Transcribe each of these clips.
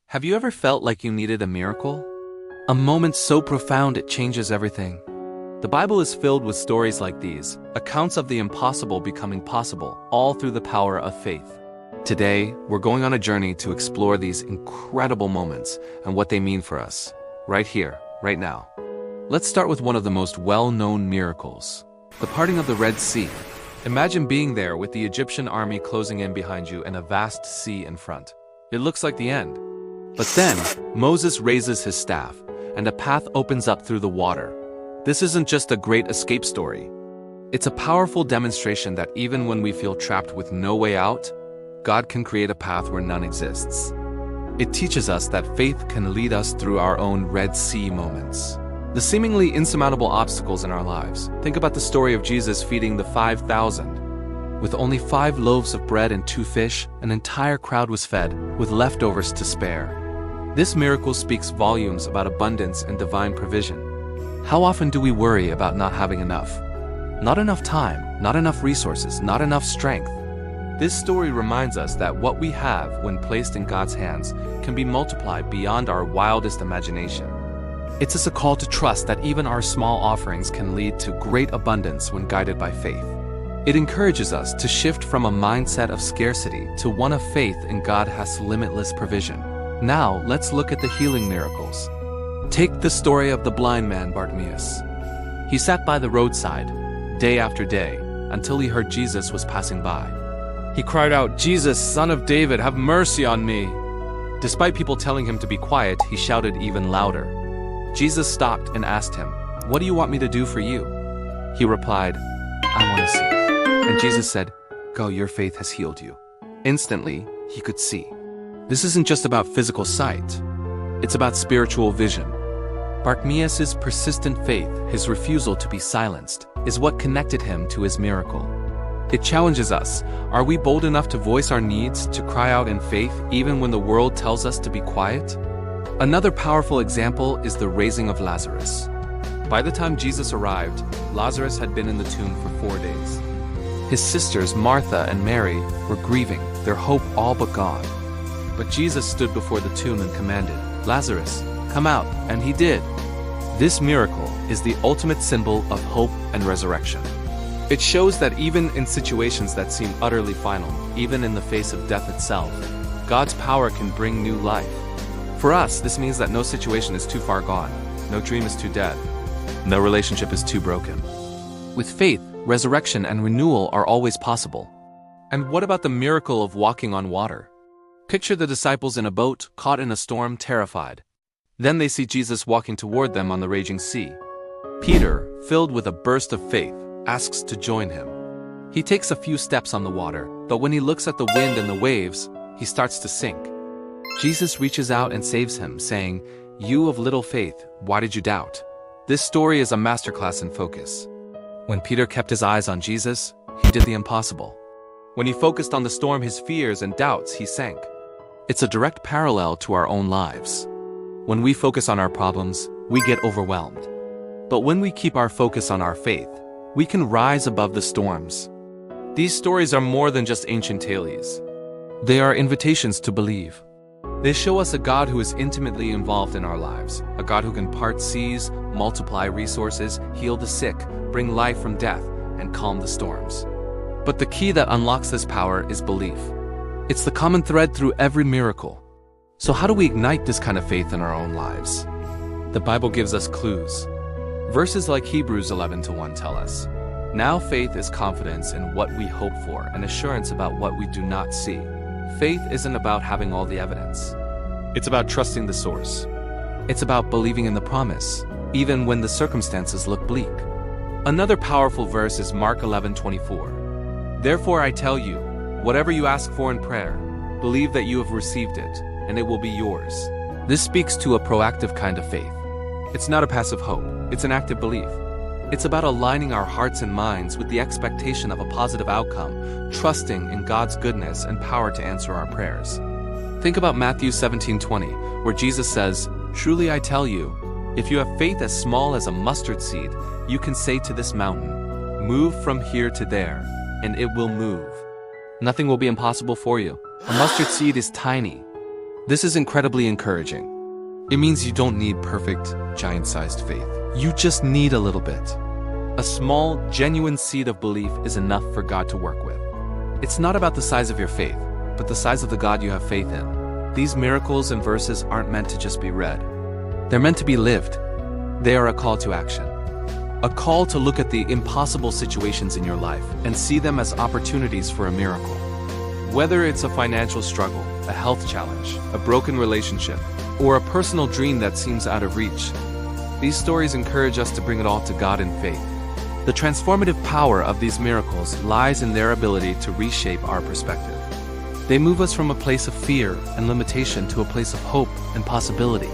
Have you ever felt like you needed a miracle? A moment so profound it changes everything. The Bible is filled with stories like these, accounts of the impossible becoming possible, all through the power of faith. Today, we're going on a journey to explore these incredible moments and what they mean for us, right here, right now. Let's start with one of the most well-known miracles, the parting of the Red Sea. Imagine being there with the Egyptian army closing in behind you and a vast sea in front. It looks like the end. But then, Moses raises his staff, and a path opens up through the water. This isn't just a great escape story. It's a powerful demonstration that even when we feel trapped with no way out, God can create a path where none exists. It teaches us that faith can lead us through our own Red Sea moments. The seemingly insurmountable obstacles in our lives. Think about the story of Jesus feeding the 5,000. With only 5 loaves of bread and 2 fish, an entire crowd was fed, with leftovers to spare. This miracle speaks volumes about abundance and divine provision. How often do we worry about not having enough? Not enough time, not enough resources, not enough strength. This story reminds us that what we have, when placed in God's hands, can be multiplied beyond our wildest imagination. It's a call to trust that even our small offerings can lead to great abundance when guided by faith. It encourages us to shift from a mindset of scarcity to one of faith in God has limitless provision. Now, let's look at the healing miracles. Take the story of the blind man Bartimaeus. He sat by the roadside, day after day, until he heard Jesus was passing by. He cried out, "Jesus, Son of David, have mercy on me." Despite people telling him to be quiet, he shouted even louder. Jesus stopped and asked him, "What do you want me to do for you?" He replied, "I want to see." And Jesus said, "Go, your faith has healed you." Instantly, he could see. This isn't just about physical sight. It's about spiritual vision. Bartimaeus' persistent faith, his refusal to be silenced, is what connected him to his miracle. It challenges us. Are we bold enough to voice our needs, to cry out in faith, even when the world tells us to be quiet? Another powerful example is the raising of Lazarus. By the time Jesus arrived, Lazarus had been in the tomb for 4 days. His sisters, Martha and Mary, were grieving, their hope all but gone. But Jesus stood before the tomb and commanded, "Lazarus, come out," and he did. This miracle is the ultimate symbol of hope and resurrection. It shows that even in situations that seem utterly final, even in the face of death itself, God's power can bring new life. For us, this means that no situation is too far gone, no dream is too dead, no relationship is too broken. With faith, resurrection and renewal are always possible. And what about the miracle of walking on water? Picture the disciples in a boat, caught in a storm, terrified. Then they see Jesus walking toward them on the raging sea. Peter, filled with a burst of faith, asks to join him. He takes a few steps on the water, but when he looks at the wind and the waves, he starts to sink. Jesus reaches out and saves him, saying, "You of little faith, why did you doubt?" This story is a masterclass in focus. When Peter kept his eyes on Jesus, he did the impossible. When he focused on the storm, his fears and doubts, he sank. It's a direct parallel to our own lives. When we focus on our problems, we get overwhelmed. But when we keep our focus on our faith, we can rise above the storms. These stories are more than just ancient tales. They are invitations to believe. They show us a God who is intimately involved in our lives, a God who can part seas, multiply resources, heal the sick, bring life from death, and calm the storms. But the key that unlocks this power is belief. It's the common thread through every miracle. So how do we ignite this kind of faith in our own lives? The Bible gives us clues. Verses like Hebrews 11:1 tell us, "Now faith is confidence in what we hope for and assurance about what we do not see." Faith isn't about having all the evidence. It's about trusting the source. It's about believing in the promise, even when the circumstances look bleak. Another powerful verse is Mark 11:24. "Therefore I tell you, whatever you ask for in prayer, believe that you have received it, and it will be yours." This speaks to a proactive kind of faith. It's not a passive hope, it's an active belief. It's about aligning our hearts and minds with the expectation of a positive outcome, trusting in God's goodness and power to answer our prayers. Think about Matthew 17:20, where Jesus says, "Truly I tell you, if you have faith as small as a mustard seed, you can say to this mountain, 'Move from here to there,' and it will move." Nothing will be impossible for you. A mustard seed is tiny. This is incredibly encouraging. It means you don't need perfect, giant-sized faith. You just need a little bit. A small, genuine seed of belief is enough for God to work with. It's not about the size of your faith, but the size of the God you have faith in. These miracles and verses aren't meant to just be read. They're meant to be lived. They are a call to action. A call to look at the impossible situations in your life and see them as opportunities for a miracle. Whether it's a financial struggle, a health challenge, a broken relationship, or a personal dream that seems out of reach, these stories encourage us to bring it all to God in faith. The transformative power of these miracles lies in their ability to reshape our perspective. They move us from a place of fear and limitation to a place of hope and possibility.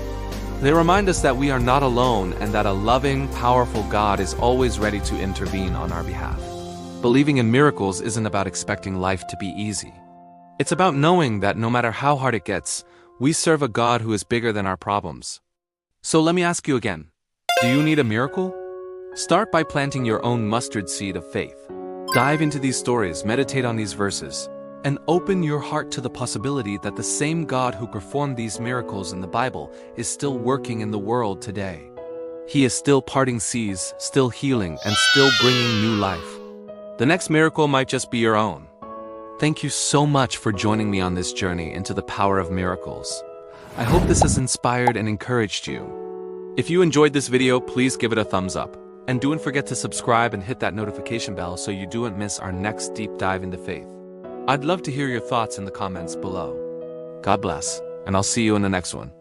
They remind us that we are not alone and that a loving, powerful God is always ready to intervene on our behalf. Believing in miracles isn't about expecting life to be easy. It's about knowing that no matter how hard it gets, we serve a God who is bigger than our problems. So let me ask you again, do you need a miracle? Start by planting your own mustard seed of faith. Dive into these stories, meditate on these verses, and open your heart to the possibility that the same God who performed these miracles in the Bible is still working in the world today. He is still parting seas, still healing, and still bringing new life. The next miracle might just be your own. Thank you so much for joining me on this journey into the power of miracles. I hope this has inspired and encouraged you. If you enjoyed this video, please give it a thumbs up. And don't forget to subscribe and hit that notification bell so you don't miss our next deep dive into faith. I'd love to hear your thoughts in the comments below. God bless, and I'll see you in the next one.